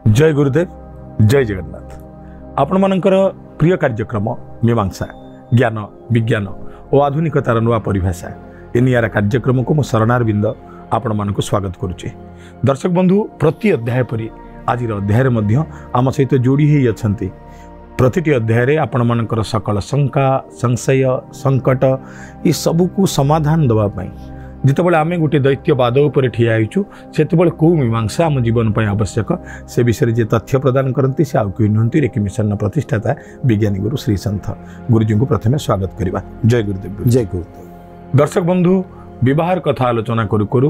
जय गुरुदेव जय जगन्नाथ। आपण मानकर प्रिय कार्यक्रम मीमांसा ज्ञान विज्ञान और आधुनिकतार नुआ परिभाषा ए नियारा कार्यक्रम को मु शरणारविंद आपण मानक स्वागत करुचे। दर्शक बंधु प्रति अध्याय परि आज अध्याय मध्य आम सहित जोड़ी ही अछंती। प्रतिटी अध्याय आपण मानकर सकल शंका संशय संकट ये सबू को समाधान दवा पाई जितेबाला आम गोटे दैत्यवाद उपर ठिया होइछु सेतेबाला कौ मीमांसा आम जीवन पर आवश्यक से विषय जे तथ्य प्रदान करती से आउ कोई नुहंती रेकी मिशन प्रतिष्ठाता विज्ञानी गुरु श्री संत गुरुजी को प्रथमे स्वागत करवा। जय गुरुदेव। जय गुरुदेव। दर्शक बंधु विवाहर कथा आलोचना करू करू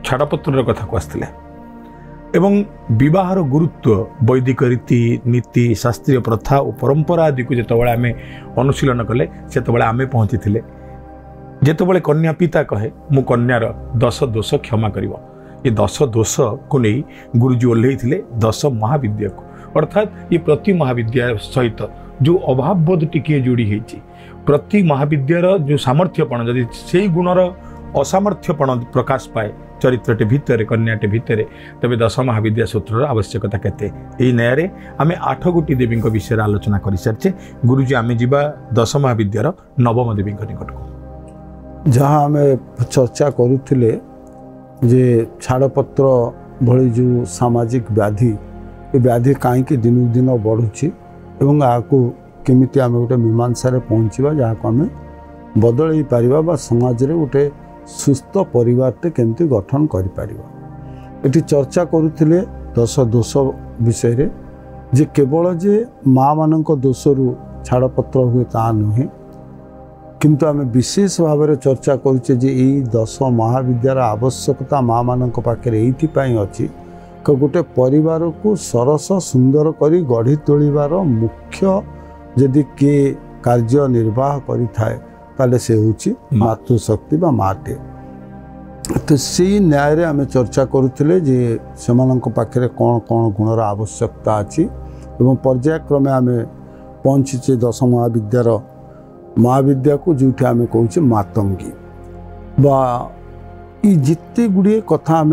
छाड़पत्र कथा को आसते एवं विवाहर गुरुत्व वैदिक रीति नीति शास्त्रीय प्रथा और परंपरा आदि को जितेबाला आम अनुशीलन कले सेतेबाला आम पहुँची जितेबाला कन्या पिता कहे मु कन्यार 10 दोष क्षमा करिवो। ये 10 दोष को नहीं गुरुजी ओल्लई 10 महाविद्या को अर्थात ये प्रति महाविद्या सहित जो अभाव बोध टिके जोड़ी होती प्रति महाविद्यार जो सामर्थ्यपण जदि से गुणर असामर्थ्यपण प्रकाश पाए चरित्रटे भितर कन्याटे भितर तबे 10 महाविद्या सूत्र आवश्यकता केते एई नयारे आमे 8 गोटी देवी विषय आलोचना कर सारिचे। गुरुजी आमे जीवा 10 महाविद्यार नवम देवी निकट को जहाँ आम चर्चा करुले जे छाड़पत्र भली जो सामाजिक व्याधि ये व्याधि कहीं दिन दिन बढ़ुची एवं आपको केमिति आम गोटे मीमांसा पहुँचा जहाँ को आम बदल पार समाज रे गोटे सुस्थ परिवारटे केमती गठन करें चर्चा करुले 10 दोष विषय रे जे केवल जे माँ मान दोषरु छाड़पत्र हुए ता नुहे किंतु आम विशेष भाव में चर्चा करुचे जे यही 10 महाविद्यार आवश्यकता माँ मान पाखे ये अच्छी गोटे परिवार को सरस सुंदर करी गढ़ी तोड़ार मुख्य जदि किए कार्य निर्वाह करें से हूँ मातृशक्ति बा माटे। तो से न्याय आम चर्चा करुले जे से पाखे कौन कौन गुणर आवश्यकता अच्छी एवं पर्यायक्रमे आम पहुँचे 10 महाविद्यार महाविद्या को जो आम कहे मातंगी बा जिते गुड़े कथा आम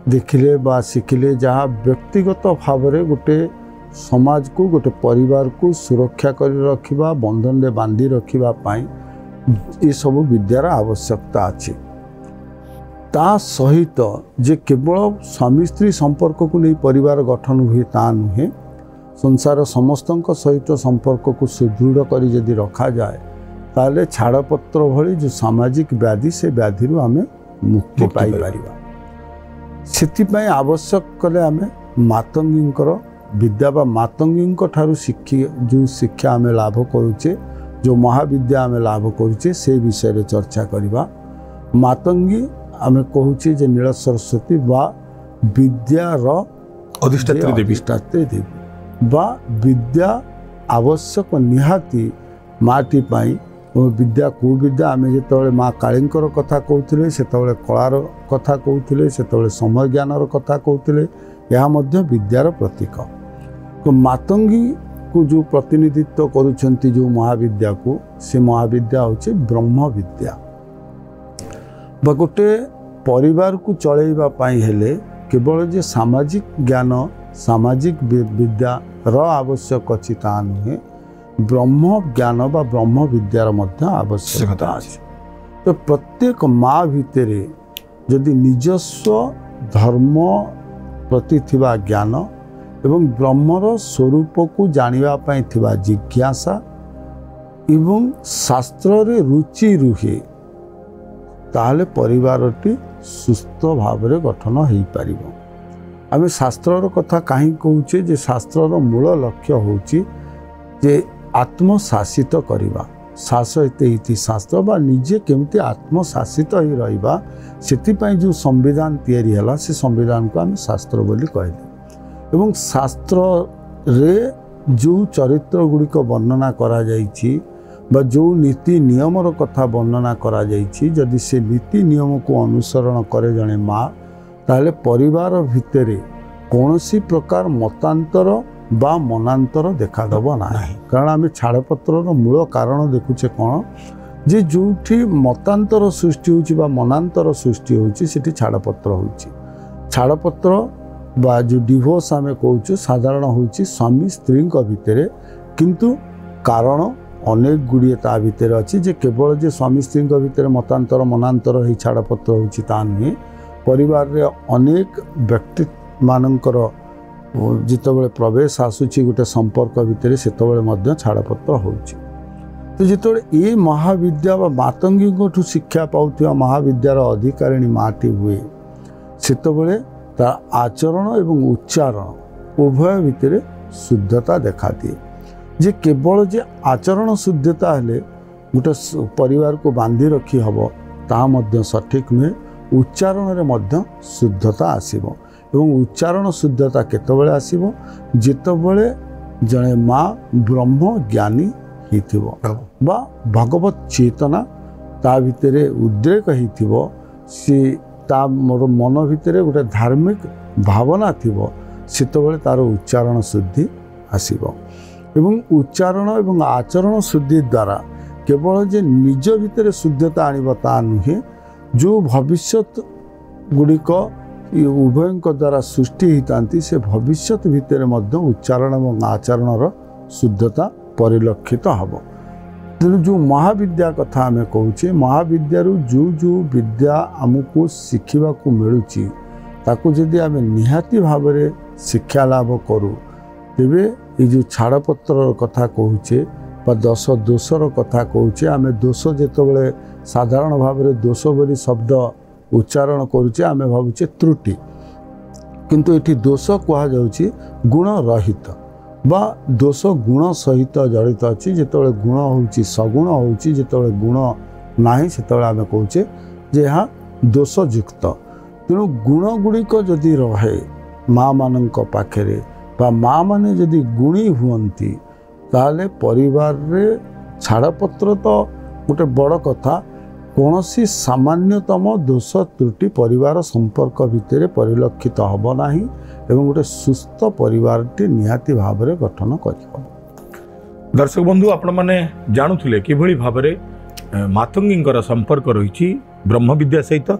देखिले बा शिखिले जहाँ व्यक्तिगत भाव में गोटे समाज को गोटे परिवार को सुरक्षा कर रखा बंधन में बांधि रखापी ये सब विद्यार आवश्यकता अच्छी। ता सहित जे केवल स्वामी स्त्री संपर्क को नहीं परिवार गठन हुए ता नुहे संसार समस्त सहित संपर्क को सुदृढ़ करी जदि रखा जाए ताले छाड़पत्र भली जो सामाजिक व्याधि से व्याधि आम मुक्ति पाई परिबा। सेतिपई आवश्यक कले आम मातंगी विद्या बा मातंगी ठारू जो शिक्षा आम लाभ करुचे जो महाविद्या आम लाभ करुचे से विषय रे चर्चा करवा। मातंगी आम कहूचे जे नील सरस्वती बा विद्यार अधिष्ठात्री देवी बा विद्या आवश्यक निहाती माटी पाई विद्या को विद्या आम जो माँ कालींकर कथा कहते से कलार कथा कहते से समय ज्ञानर कथा कहते यह विद्यार प्रतीक। तो मातंगी को जो प्रतिनिधित्व करुछंती जो महाविद्या को से महाविद्या होचे ब्रह्म विद्या बा गोटे परिवार को चलैबा पाई हेले केवल जे सामाजिक ज्ञान सामाजिक विद्या आवश्यक अच्छी ता नुहे ब्रह्म ज्ञान बा ब्रह्म विद्यार मध्य आवश्यकता अच्छी। तो प्रत्येक माँ भितर जदि निजस्व धर्म प्रति थिबा ज्ञान एवं ब्रह्मर स्वरूप को जानिबा थिबा जिज्ञासा एवं शास्त्र रे रुचि रुहे ताहले परिवारटी सुस्थ भाव में गठन हो पारिबो। आम शास्त्र कथा कहीं कहूचे जे शास्त्र मूल लक्ष्य होची जे आत्मशासित करवा शासित इति शास्त्र बा निजे केमती आत्मशासित ही रहिबा सेतिपई जो संविधान तैयारी हला से संविधान को आम शास्त्र बोली कहले एवं शास्त्र रे जो चरित्र गुड़िक वर्णना करा जाइछि बा जो नीति नियमर कथा वर्णना करा जाइछि जदि से नीति नियम को अनुसरण करे जने माँ ताले परिवार भितर कौनसी प्रकार मतांतर बा मनांतर देखादेव ना कारण आम छाड़पत्र मूल कारण देखुचे कौन जे जो मतांतर सृष्टि होची बा मनांतर सृष्टि होची सेठी छाड़पत्र होची। छाड़पत्र बा जो डिवोर्स आम कहूँ साधारण हूँ स्वामी स्त्री भितर किंतु कारण अनेक गुड़िए ता भितर अच्छी जे केवल जे स्वामी स्त्री भितर मतांतर मनांतर हो छाड़पत्र होता नुहे परिवार रे अनेक व्यक्ति मानकर जितेबाला प्रवेश आसूची गोटे संपर्क भितर से छाड़पत्र होची। तो जिते ये महाविद्या मातंगी शिक्षा पाउथिबा महाविद्यार अधिकारिणी माटी हुए सेतबेले तार आचरण एवं उच्चारण उभय भितर शुद्धता देखा दिए जे केवल जे आचरण शुद्धता हेले गोटे परिवार को बांधी रखी हब ता मध्य सठिक नुहे उच्चारण रे मध्य शुद्धता आसीबो एवं उच्चारण शुद्धता केतबेले आसीबो जेतबेले जणे माँ ब्रह्म ज्ञानी हिथिबो बा भगवत चेतना ता भितरे उद्रेक हिथिबो से ता मोर मन भितरे गोटे धार्मिक भावना थिबो सेतबेले तार उच्चारण शुद्धि आसीबो एवं उच्चारण एवं आचरण शुद्धि द्वारा केवल जे निज भितर शुद्धता आनिब ता नुहे जो भविष्यत गुड़िक उभयों द्वारा सृष्टि होता से भविष्यत भितर मध्य उच्चारण और आचरण शुद्धता परिलक्षित हम। तेणु जो महाविद्या कथा आम कहूचे महाविद्यारू जो जो विद्या आमको शिखा मिलूँ ताकू जदि आम निहाती भाव में शिक्षा लाभ करूँ तेबे ये जो छाड़पत्र कथा कहूचे दश दोषर कथा कहूचे आम दोष जितेबाला साधारण भाव में दोष बोली शब्द उच्चारण करुचे आम भावुचे त्रुटि किंतु ये दोष कहुच्छी गुण रहित बा दोष गुण सहित जड़ित अच्छी जितेबाला गुण होची सगुण होची जितेबाला गुण नाही सेतेबाला आम कहूचे जे यहाँ दोषयुक्त। तेणु गुण गुड़िक जदि रहे माँ मानक पाखरे बा माँ माने जदि गुणी हुअन्ति ताले परिवार रे छाड़पत्र तो गोटे बड़ कथा कौनसी सामान्यतम दोष त्रुटि परिवार संपर्क भितर परिलक्षित हब नाही एवं गोटे सुस्थ परिवार निहाती भाव में गठन कर। दर्शक बंधु आपण मैंने जानूले किभली भाव में मातंगींकर संपर्क रही ब्रह्म विद्या सहित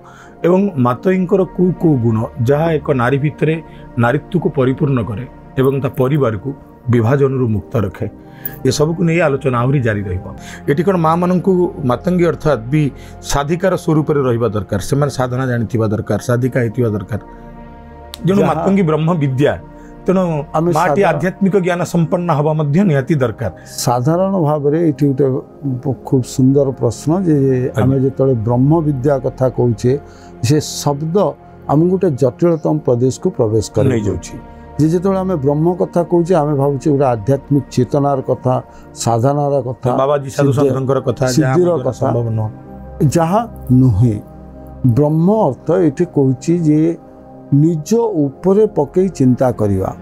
एवं मातंगींकर कु कु गुण जहाँ एक नारी भितर नारीत्व को परिपूर्ण करे एवं ता परिवार को विभाजन मुक्त रखे ये सब को नहीं आलोचना आहरी जारी रही कौन माँ मान मातंगी अर्थात भी साधिकार स्वरूप रहा दरकार से साधना जानी दरकार साधिका होता दरकार जेणु मातंगी ब्रह्म विद्या तेणु माटी आध्यात्मिक ज्ञान संपन्न हवा निहाती दरकार। साधारण भाव में ये गोटे खूब सुंदर प्रश्न जे आम जो ब्रह्म विद्या कथा कहूचे से शब्द आम गोटे जटिलतम प्रदेश को प्रवेश कर जो आम ब्रह्म कथा कहूचे आम भावुचे गोटे आध्यात्मिक चेतनार कथा साधनार कथा बाबाजी साधुसंतर कथा सिद्धिर कथा जहाँ नुहे ब्रह्म अर्थ ये कहूँ जे निज उपरे पकई चिंता करवा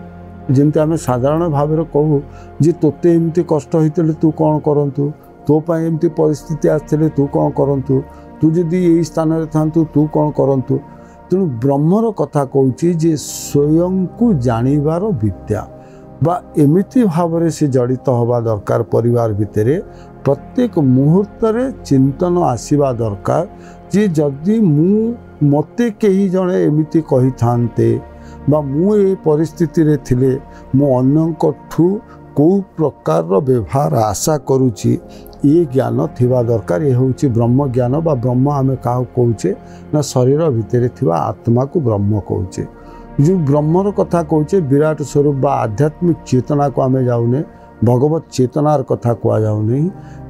जमती आम साधारण भाव में कहूँ जे तोते एमती कष्ट होते तू कौन करतु तो एमती परिस्थिति आसते तू कौन करतु तू जदि यही स्थान में था तू कौन करतु। तेणु ब्रह्मर कथा कहूँ जे स्वयं को जानिबार विद्या बा एमिति भाव में से जड़ित हवा दरकार परिवार भितर प्रत्येक मुहूर्त चिंतन आसवा दरकार जे जदि मते कहीं जड़े एमिति कही थांते बा मु ए परिस्थिति रे थिले मु अन्यठू कौ प्रकार व्यवहार आशा करुची ये ज्ञान थिबा दरकार। ये हूँ ब्रह्म ज्ञान बा ब्रह्म आम क्या कहूचे ना शरीर भितर थिबा आत्मा को ब्रह्म कहूचे। जो ब्रह्मर कथा कहूचे विराट स्वरूप बा आध्यात्मिक चेतना को आम जाऊने भगवत चेतनार कथा कह जाऊनी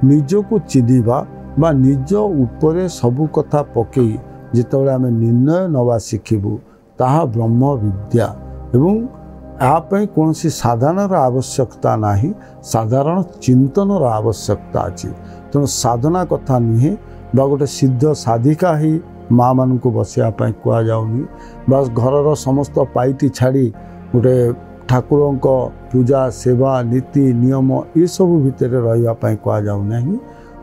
निज को चिन्हवा बा निज उपरे सबु कथा पकई जितेबाला आम निर्णय नवा शिखिबू ताहा ब्रह्म विद्या एवं यापाई कौन सी साधनार आवश्यकता नहीं साधारण चिंतनर आवश्यकता अच्छी। तेणु साधना कथा नुहे बा गोटे सिद्ध साधिका ही माँ मान को बसापी कहुनी बस घर समस्त पाइटी छाड़ी गोटे ठाकुरों पूजा सेवा नीति नियम ये सब भितर रही कहना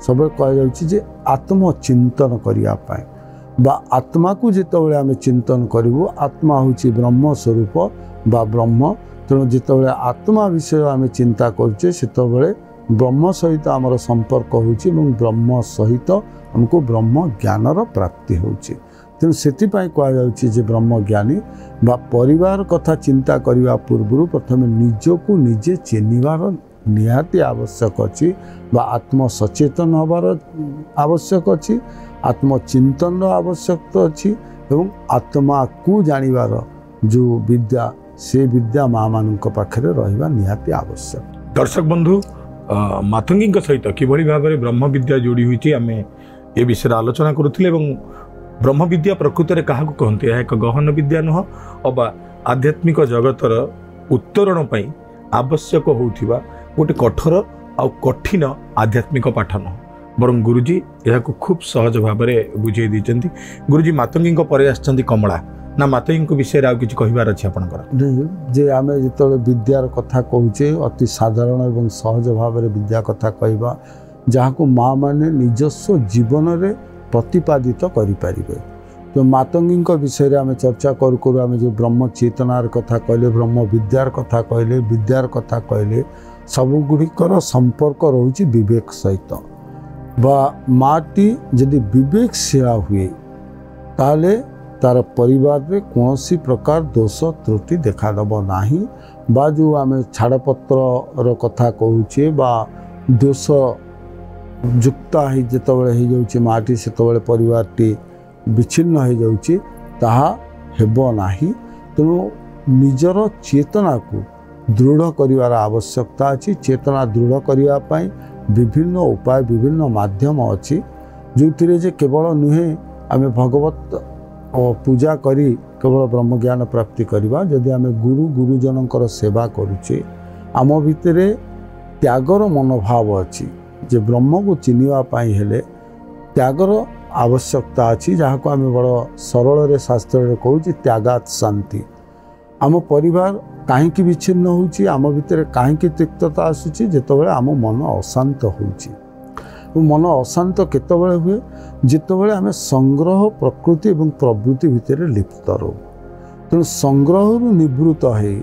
सब कहुचे आत्मचिंतन करने बा आत्मा को जितेबाला आम चिंतन करूँ आत्मा हूँ ब्रह्म स्वरूप बा ब्रह्म। तेणु जितेबाला आत्मा विषय आम चिंता करुचे सेतबेले ब्रह्म सहित आमर संपर्क होची ब्रह्म सहित हमको ब्रह्म ज्ञानर प्राप्ति होची। ତେଣୁ ସେଥିପାଇଁ କୁହାଯାଉଛି ଯେ ବ୍ରହ୍ମଜ୍ଞାନୀ ବା ପରିବାର କଥା ଚିନ୍ତା କରିବା ପୂର୍ବରୁ ପ୍ରଥମେ ନିଜକୁ ନିଜେ ଚିହ୍ନିବାର ନିହାତି ଆବଶ୍ୟକ ଅଛି ବା ଆତ୍ମସଚେତନ ହେବାର ଆବଶ୍ୟକ ଅଛି, ଆତ୍ମଚିନ୍ତନର ଆବଶ୍ୟକତା ଅଛି ଏବଂ ଆତ୍ମାକୁ ଜାଣିବାର ଯେଉଁ ବିଦ୍ୟା ସେ ବିଦ୍ୟା ମା'ମାନଙ୍କ ପାଖରେ ରହିବା ନିହାତି ଆବଶ୍ୟକ। ଦର୍ଶକ ବନ୍ଧୁ, ମାତଙ୍ଗୀଙ୍କ ସହିତ କିଭଳି ଭାବରେ ବ୍ରହ୍ମବିଦ୍ୟା ଯୋଡ଼ି ହୋଇଛି ଆମେ ଏ ବିଷୟରେ ଆଲୋଚନା କରୁଥିଲେ ଏବଂ ବ୍ରହ୍ମବିଦ୍ୟା ପ୍ରକୃତରେ କାହାକୁ କହନ୍ତି? ଏହା ଏକ ଗହନ ବିଦ୍ୟା ନୁହଁ ଅବା ଆଧ୍ୟାତ୍ମିକ ଜଗତର ଉତ୍ତରଣ ପାଇଁ ଆବଶ୍ୟକ ହେଉଥିବା ଗୋଟେ କଠୋର ଆଉ କଠିନ ଆଧ୍ୟାତ୍ମିକ ପାଠ ନୁହଁ, ବରଂ ଗୁରୁଜୀ ଏହାକୁ ଖୁବ୍ ସହଜ ଭାବରେ ବୁଝେଇ ଦେଇଛନ୍ତି। ଗୁରୁଜୀ ମାତଙ୍ଗୀଙ୍କ ପରେ ଆସିଛନ୍ତି କମଳା, ନା ମାତଙ୍ଗୀଙ୍କ ବିଷୟରେ ଆଉ କିଛି କହିବାର ଅଛି ଆପଣଙ୍କର? ଯେ ଆମେ ଯେତେବେଳେ ବିଦ୍ୟାର କଥା କହୁଛେ ଅତି ସାଧାରଣ ଏବଂ ସହଜ ଭାବରେ ବିଦ୍ୟା କଥା କହିବା, ଯାହାକୁ ମା' ମାନେ ନିଜସ୍ୱ ଜୀବନରେ ପ୍ରତିପାଦିତ କରିପାରିବେ। ତ ମାତଙ୍ଗୀଙ୍କ ବିଷୟରେ ଆମେ ଚର୍ଚ୍ଚା କରୁ କରୁ ଆମେ ଯେଉଁ ବ୍ରହ୍ମ ଚେତନାର କଥା କହିଲେ, ବ୍ରହ୍ମ ବିଦ୍ୟାର କଥା କହିଲେ, ବିଦ୍ୟାର କଥା କହିଲେ, ସବୁଗୁଡ଼ିକର ସମ୍ପର୍କ ରହୁଛି ବିବେକ ସହିତ। ବା ମାଟି ଯଦି ବିବେକଶୀଳା ହୁଏ ତାହେଲେ ତାର ପରିବାରରେ କୌଣସି ପ୍ରକାର ଦୋଷ ତ୍ରୁଟି ଦେଖାଦେବ ନାହିଁ। ବା ଯେଉଁ ଆମେ ଛାଡ଼ପତ୍ରର କଥା କହୁଛେ ବା ଦୋଷ ଯୁକ୍ତ ଯେତେବେଳେ ହେଇଯାଉଛି ମାଟି, ସେତେବେଳେ ପରିବାରଟି ବିଚ୍ଛିନ୍ନ ହେଇଯାଉଛି, ତାହା ହେବ ନାହିଁ। ତେଣୁ ନିଜର ଚେତନାକୁ ଦୃଢ଼ କରିବାର ଆବଶ୍ୟକତା ଅଛି। ଚେତନା ଦୃଢ଼ କରିବା ପାଇଁ ବିଭିନ୍ନ ଉପାୟ, ବିଭିନ୍ନ ମାଧ୍ୟମ ଅଛି, ଯେଉଁଥିରେ ଯେ କେବଳ ନୁହେଁ ଆମେ ଭଗବତ ପୂଜା କରି କେବଳ ବ୍ରହ୍ମଜ୍ଞାନ ପ୍ରାପ୍ତି କରିବା। ଯଦି ଆମେ ଗୁରୁଜନଙ୍କର ସେବା କରୁଛେ, ଆମ ଭିତରେ ତ୍ୟାଗର ମନୋଭାବ ଅଛି ଯେ ବ୍ରହ୍ମକୁ ଚିହ୍ନିବା ପାଇଁ ହେଲେ ତ୍ୟାଗର ଆବଶ୍ୟକତା ଅଛି, ଯାହାକୁ ଆମେ ବଡ଼ ସରଳରେ ଶାସ୍ତ୍ରରେ କହୁଛି ତ୍ୟାଗାତ୍ ଶାନ୍ତି। ଆମ ପରିବାର କାହିଁକି ବିଚ୍ଛିନ୍ନ ହେଉଛି, ଆମ ଭିତରେ କାହିଁକି ତିକ୍ତତା ଆସୁଛି? ଯେତେବେଳେ ଆମ ମନ ଅଶାନ୍ତ ହେଉଛି। ମନ ଅଶାନ୍ତ କେତେବେଳେ ହୁଏ? ଯେତେବେଳେ ଆମେ ସଂଗ୍ରହ, ପ୍ରକୃତି ଏବଂ ପ୍ରବୃତ୍ତି ଭିତରେ ଲିପ୍ତ ରହୁ। ତେଣୁ ସଂଗ୍ରହରୁ ନିବୃତ୍ତ ହେଇ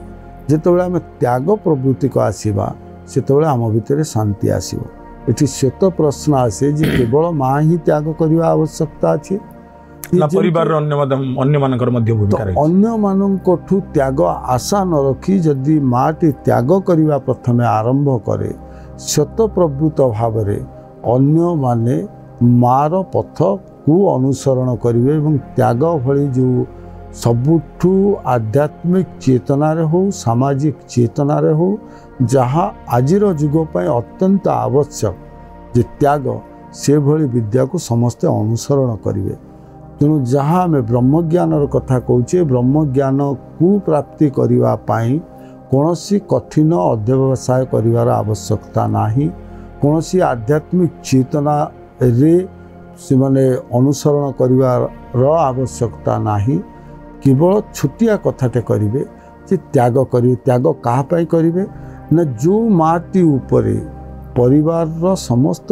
ଯେତେବେଳେ ଆମେ ତ୍ୟାଗ ପ୍ରବୃତ୍ତିକୁ ଆସିବା, ସେତେବେଳେ ଆମ ଭିତରେ ଶାନ୍ତି ଆସିବ। ଏଠି ଶ୍ଵେତ ପ୍ରଶ୍ନ ଆସେ ଯେ କେବଳ ମା ହିଁ ତ୍ୟାଗ କରିବା ଆବଶ୍ୟକତା ଅଛି, ପରିବାରର ଅନ୍ୟମାନଙ୍କର ମଧ୍ୟ ଭୂମିକା ରହିଛି। ଅନ୍ୟମାନଙ୍କଠୁ ତ୍ୟାଗ ଆଶା ନ ରଖି ଯଦି ମାଟି ତ୍ୟାଗ କରିବା ପ୍ରଥମେ ଆରମ୍ଭ କରେ, ସ୍ୱତଃପ୍ରବୃତ୍ତ ଭାବରେ ଅନ୍ୟମାନେ ମାର ପଥକୁ ଅନୁସରଣ କରିବେ ଏବଂ ତ୍ୟାଗ ଭଳି ଯେଉଁ ସବୁଠୁ ଆଧ୍ୟାତ୍ମିକ ଚେତନାରେ ହେଉ, ସାମାଜିକ ଚେତନାରେ ହେଉ, ଯାହା ଆଜିର ଯୁଗ ପାଇଁ ଅତ୍ୟନ୍ତ ଆବଶ୍ୟକ ଯେ ତ୍ୟାଗ, ସେଭଳି ବିଦ୍ୟାକୁ ସମସ୍ତେ ଅନୁସରଣ କରିବେ। ତେଣୁ ଯାହା ଆମେ ବ୍ରହ୍ମଜ୍ଞାନର କଥା କହୁଛେ, ବ୍ରହ୍ମଜ୍ଞାନକୁ ପ୍ରାପ୍ତି କରିବା ପାଇଁ କୌଣସି କଠିନ ଅଧ୍ୟବସାୟ କରିବାର ଆବଶ୍ୟକତା ନାହିଁ। କୌଣସି ଆଧ୍ୟାତ୍ମିକ ଚେତନାରେ ସେମାନେ ଅନୁସରଣ କରିବାର ଆବଶ୍ୟକତା ନାହିଁ। କେବଳ ଛୋଟିଆ କଥାଟେ କରିବେ ଯେ ତ୍ୟାଗ କରିବେ। ତ୍ୟାଗ କାହା ପାଇଁ କରିବେ? ନା ଯେଉଁ ମାଟି ଉପରେ ପରିବାରର ସମସ୍ତ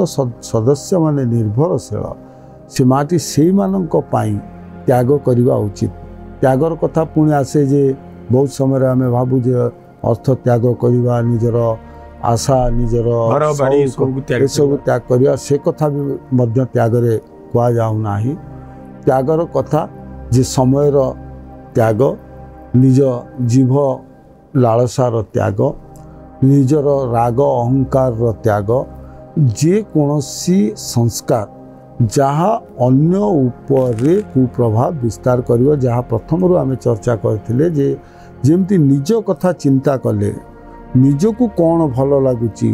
ସଦସ୍ୟମାନେ ନିର୍ଭରଶୀଳ, ସେ ମାଟି ସେଇମାନଙ୍କ ପାଇଁ ତ୍ୟାଗ କରିବା ଉଚିତ। ତ୍ୟାଗର କଥା ପୁଣି ଆସେ ଯେ ବହୁତ ସମୟରେ ଆମେ ଭାବୁ ଯେ ଅର୍ଥ ତ୍ୟାଗ କରିବା, ନିଜର ଆଶା, ନିଜର ଏସବୁ ତ୍ୟାଗ କରିବା, ସେ କଥା ବି ମଧ୍ୟ ତ୍ୟାଗରେ କୁହାଯାଉ ନାହିଁ। ତ୍ୟାଗର କଥା ଯେ ସମୟର ତ୍ୟାଗ, ନିଜ ଜିଭ ଲାଳସାର ତ୍ୟାଗ, ନିଜର ରାଗ ଅହଙ୍କାରର ତ୍ୟାଗ, ଯେକୌଣସି ସଂସ୍କାର ଯାହା ଅନ୍ୟ ଉପରେ କୁପ୍ରଭାବ ବିସ୍ତାର କରିବ, ଯାହା ପ୍ରଥମରୁ ଆମେ ଚର୍ଚ୍ଚା କରିଥିଲେ ଯେ ଯେମିତି ନିଜ କଥା ଚିନ୍ତା କଲେ ନିଜକୁ କ'ଣ ଭଲ ଲାଗୁଛି,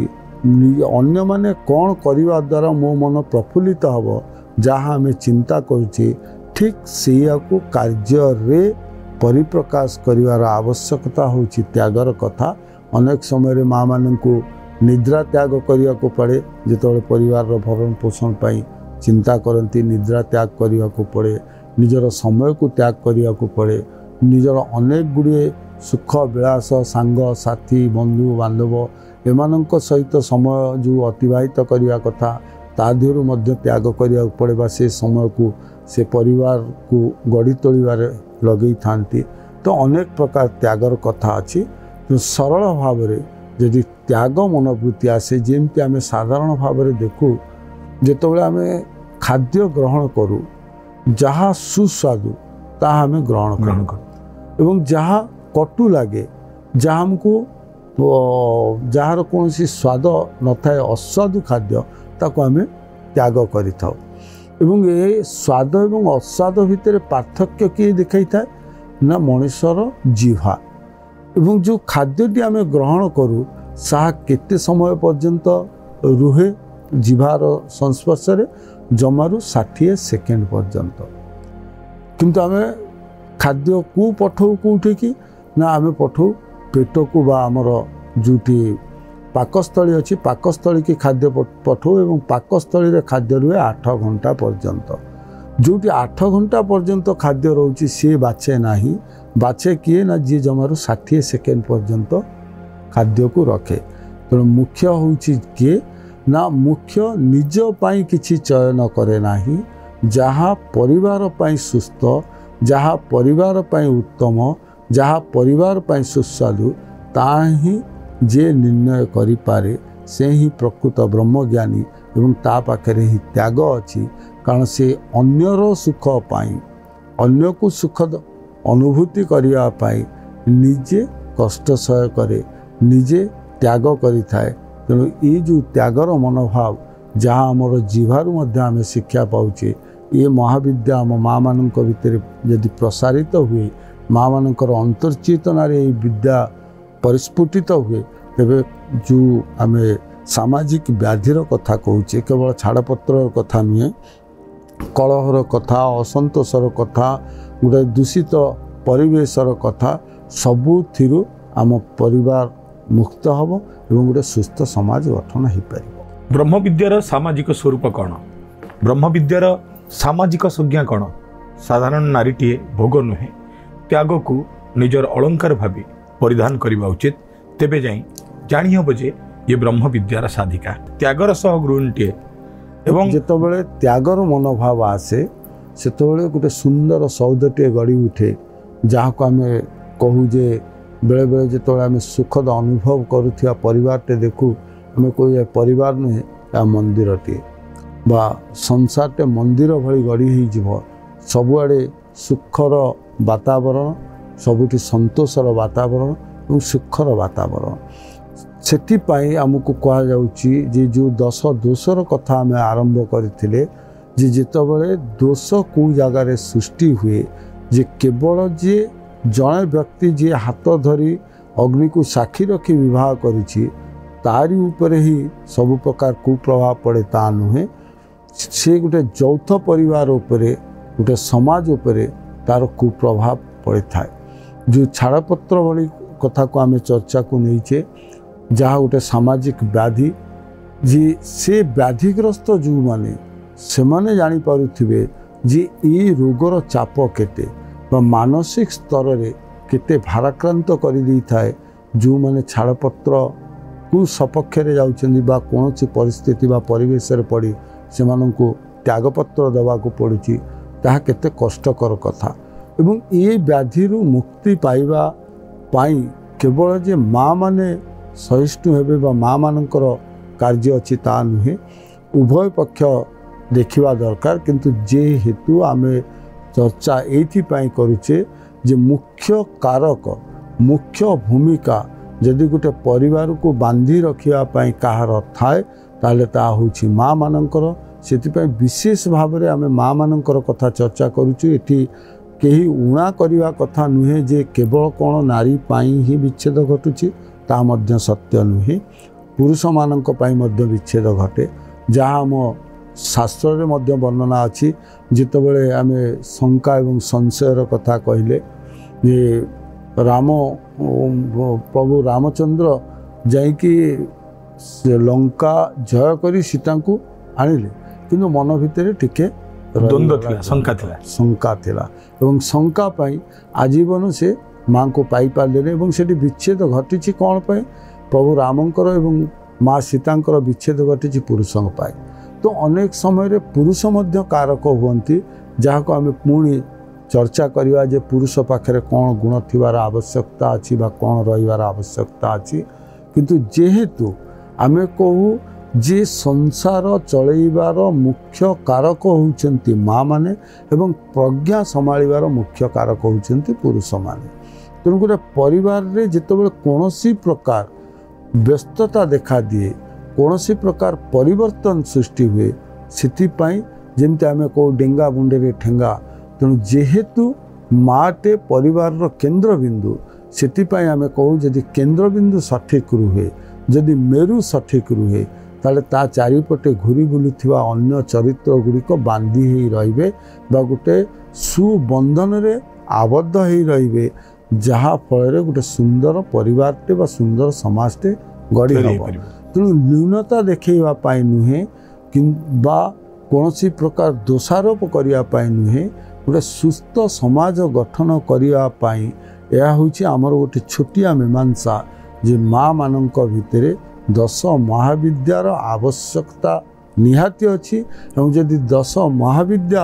ଅନ୍ୟମାନେ କ'ଣ କରିବା ଦ୍ୱାରା ମୋ ମନ ପ୍ରଫୁଲ୍ଲିତ ହେବ, ଯାହା ଆମେ ଚିନ୍ତା କରୁଛେ, ଠିକ୍ ସେଇଆକୁ କାର୍ଯ୍ୟରେ ପରିପ୍ରକାଶ କରିବାର ଆବଶ୍ୟକତା ହେଉଛି ତ୍ୟାଗର କଥା। ଅନେକ ସମୟରେ ମା'ମାନଙ୍କୁ ନିଦ୍ରା ତ୍ୟାଗ କରିବାକୁ ପଡ଼େ। ଯେତେବେଳେ ପରିବାରର ଭରଣ ପୋଷଣ ପାଇଁ ଚିନ୍ତା କରନ୍ତି, ନିଦ୍ରା ତ୍ୟାଗ କରିବାକୁ ପଡ଼େ, ନିଜର ସମୟକୁ ତ୍ୟାଗ କରିବାକୁ ପଡ଼େ, ନିଜର ଅନେକ ଗୁଡ଼ିଏ ସୁଖ ବିଳାସ, ସାଙ୍ଗ ସାଥୀ, ବନ୍ଧୁ ବାନ୍ଧବ ଏମାନଙ୍କ ସହିତ ସମୟ ଯେଉଁ ଅତିବାହିତ କରିବା କଥା, ତା ଦେହରୁ ମଧ୍ୟ ତ୍ୟାଗ କରିବାକୁ ପଡ଼େ ବା ସେ ସମୟକୁ ସେ ପରିବାରକୁ ଗଢ଼ି ତୋଳିବାରେ ଲଗେଇଥାନ୍ତି। ତ ଅନେକ ପ୍ରକାର ତ୍ୟାଗର କଥା ଅଛି। ସରଳ ଭାବରେ ଯଦି ତ୍ୟାଗ ମନୋବୃତ୍ତି ଆସେ, ଯେମିତି ଆମେ ସାଧାରଣ ଭାବରେ ଦେଖୁ, ଯେତେବେଳେ ଆମେ ଖାଦ୍ୟ ଗ୍ରହଣ କରୁ, जहा सुस्वादु ताहा आमे ग्रहण ग्रहण करूँ कर एवं जहा कटु लगे जहाँ हमको जार कौन स्वाद न थाए अस्वादु खाद्य ताको आमे त्याग करिथाउ एवं ए स्वाद एवं अस्वाद भितर पार्थक्य किए देखाई थाए ना मनुष्यर जिह्वा एवं जो खाद्यटी आमे ग्रहण करूँ साहा केते समय पर्यंत रुहे जिह्वार संस्पर्श जमारू 60 सेकेंड पर्यंत किंतु आमे खाद्य को पठाऊ कौटे कि ना आमे पठाऊ पेट को बा आमर जोटी पाकस्थली अच्छी पाकस्थली की खाद्य पठाऊ एवं पाकस्थली खाद्य रुहे 8 घंटा पर्यंत जोटी 8 घंटा पर्यंत खाद्य रोचे सी बाचे नाही बाचे किए ना जी जमारू 60 सेकेंड पर्यंत खाद्य को रखे तेणु मुख्य होउची किए ना मुख्य निज पाई किछि चयन करे नाही जहाँ परिवार पाई सुस्थ जहाँ परिवार पाई उत्तम जहाँ परिवार पाई सुस्वादु ताही जे निर्णय करि पारे से ही प्रकृत ब्रह्मज्ञानी एवं ता पाखरे ही त्याग अछि कारण से अन्यर सुख पाई अन्य को सुखद अनुभूति करिया पाई निजे कष्ट सह करे निजे त्याग करि थाए तेणु ये जो त्यागर मनोभाव जहाँ आमर जीवारू मध्य आम शिक्षा पाऊे ये महाविद्या आम माँ मान भितर यदि प्रसारित हुए माँ मानकर अंतर्चेतनार विद्या परिस्फुटित हुए तेरे जो आम सामाजिक व्याधिर कथा कहूचे केवल छाड़पत्र कथा नुहे कलहर कथा असंतोषर कथा गोटे दूषित परिवेशर कथा सबुथिरु आम परिवार मुक्त हम एवं गोटे सुस्थ समाज गठन हो पार। ब्रह्मविद्यार सामाजिक स्वरूप कौन ब्रह्मविद्यार सामाजिक संज्ञा कौन साधारण नारीटीए भोग नुहे त्याग को निजर अलंकार भावी परिधान करने उचित तेबे जाई जानी हम जे ये ब्रह्मविद्यार साधिका त्यागर सह गृहिणीटीए एवं जेतबेले त्यागर मनोभाव आसे सेतबेले गोटे सुंदर सौदटीए गढ़ी उठे जहाँ को आम कहू जे बेले बेले जो आम सुखद अनुभव करुवा परिवारटे देखू आम कह परिवार नुहे या मंदिरटे बा संसारटे मंदिर भली गढ़ी हो सबुआड़े सुखर वातावरण सबुठी संतोषर वातावरण और सुखर वातावरण से आमको कहुच्छी जो 10 दोषर कथा आम आरंभ करते जितेबाला दोष कौ जगार सृष्टि हुए जे केवल जे जड़े व्यक्ति जी हाथ धरी अग्नि को साक्षी रखी विवाह करी तारी उपरे ही सब प्रकार कुप्रभाव पड़े ता नुहे से गोटे यौथ परिवार उपरे गोटे समाज उपरे तार कुप्रभाव पड़े थाए जो छाड़पत्र भली कथा को आम चर्चा को नहींचे जहाँ गोटे सामाजिक व्याधि जी से व्याधिग्रस्त जो माने से माने जानी पारुथिबे जे ये रोगर चाप केते मानसिक स्तर रे केते भाराक्रांत कर दी थाए जो माने छाड़पत्र को सपक्ष रे जाउछन्दी बा कोनोसी परिस्थिति बा परिवेश रे पड़ी से माननको त्यागपत्र देवा को पड़ुची ताहा केते कष्टकर कथा एवं ये व्याधि मुक्ति पाइबा पाई केवल जे माँ माने सहिष्णु हेबे बा माँ मानकर कार्य अच्छी ता नुहे उभय पक्ष देखिबा दरकार किंतु जे हेतु आमे चर्चा एथिपाई करुचे जे मुख्य कारक मुख्य भूमिका जदि गोटे परिवार को बांधी रखिया पाई कहार थाए ताले ता होछि माँ मानकर सेतिपाई विशेष भाव में आमे माँ मानकर कथा चर्चा करुचु एठी केही उणा करिवा कथा नुहे जे केवल कौन नारी पाई ही विच्छेद घटुची ता मध्य सत्य नुहे पुरुष मानक पाई मध्य विच्छेद घटे जहाँ आम शास्त्र रे मध्य वर्णना अच्छी जितेबाला आम शंका एवं संशयर कथा कहले जे राम प्रभु रामचंद्र जाइकी लंका जय करी सीता को आनिले किंतु मन भितर टिके द्वंद्व थिला शंका थिला एवं शंका पाई आजीवन से माँ को पाई पारे एवं सेठी विच्छेद घटी कौन पाई प्रभु रामंकर एवं माँ सीतांकर विच्छेद घटी पुरुषों पाई तो अनेक समय पुरुष मध्य कारक हुंती जहाँ को आम पुणी चर्चा करवा जे पुरुष पाखे कौन गुण थिबार आवश्यकता अच्छी बा कौन रहिबार आवश्यकता अच्छी किंतु जेहेतु आमे कहू जे संसार चलैबार मुख्य कारक होउचंती माँ माने एवं प्रज्ञा संभाळिबार मुख्य कारक होउचंती पुरुष माने। तेणु गोटे परिवार रे जेतेबेले कोनोसी प्रकार व्यस्तता देखा दिए कोनोसी प्रकार परिवर्तन सृष्टि हुए सिथिपाई जेमते आमे को डेंगा बुंडे रे ठेंगा। तेणु जेहेतु माटे परिवार रो केंद्र बिंदु सिथिपाई आमे कहू जदि केंद्र बिंदु सठिक रुहे जदि मेरु सठिक रुहे ताले ता चारिपटे घूरी बुलुथिबा अन्य चरित्र गुड़िक बांधी ही रहिबे बा गोटे सुबंधन रे आबद्ध ही रहिबे जहा फल गोटे सुंदर परिवारटे बा सुंदर समाजटे गढ़ी हब। तेणु न्यूनता देखा नुहे कि कौन प्रकार दोषारोप करने नुहे गोटे सुस्थ समाज गठन करने यह हूँ आमर गोटे छोटिया मीमांसा जे माँ मानक भितर 10 महाविद्यार आवश्यकता निहाती अच्छी और जदि 10 महाविद्या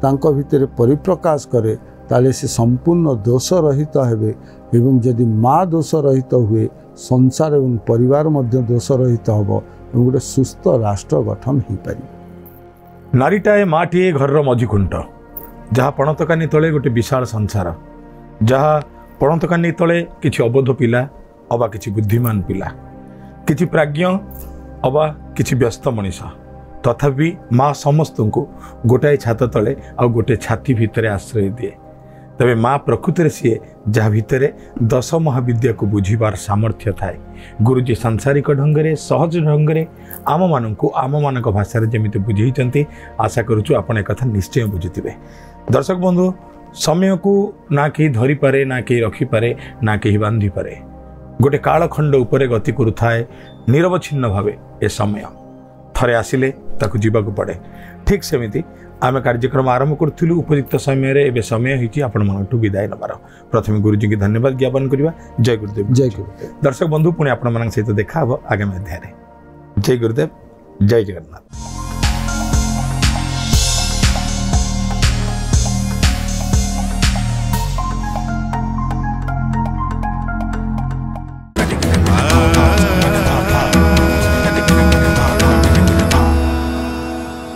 तांको भितर परिप्रकाश करे ताले से संपूर्ण दोष रहित हेबे एवं जदि माँ दोष रहित हुए संसार एवं परिवार मध्य दोष रहित हबो एवं गोटे सुस्थ राष्ट्र गठन हो पारि। नारीटाए माटीए घर मझी खुंट जहाँ पणतकानी तले गोटे विशाल संसार जहाँ पणतकानी तले किछि अबोध पिला अबा किछि बुद्धिमान पिला किछि प्राज्ञ अबा किछि व्यस्त मनीष तथापि माँ समस्त को गोटाए छात तले आ गोटे छाती भितर आश्रय दिए। तबे माँ प्रकृति सी जहाँ भितर 10 महाविद्या को बुझीबार सामर्थ्य थाए। गुरुजी सांसारिक ढंगरे सहज ढंगरे आम मानक आम मान भाषा जमी बुझे आशा करुचु आपण एक कथा निश्चय बुझुथिबे। दर्शक बंधु समय को ना कहीं धरी पारे ना कहीं रखिपारे ना कहीं बांधि पारे गोटे कालखंड उपरे गति करुथाए निरवच्छिन्न भावे ए समय थरे आसिले ताकू जीवाकू पड़े। ठीक सेमिति आम कार्यक्रम आरंभ करूँ उपयुक्त समय समय होती आपण विदाय नबार प्रथम गुरुजी की धन्यवाद ज्ञापन करवा। जय गुरुदेव। जय गुरुदेव। दर्शक बंधु पुणी आपण सहित देखा आगामी अध्याय। जय गुरुदेव। जय जगन्नाथ।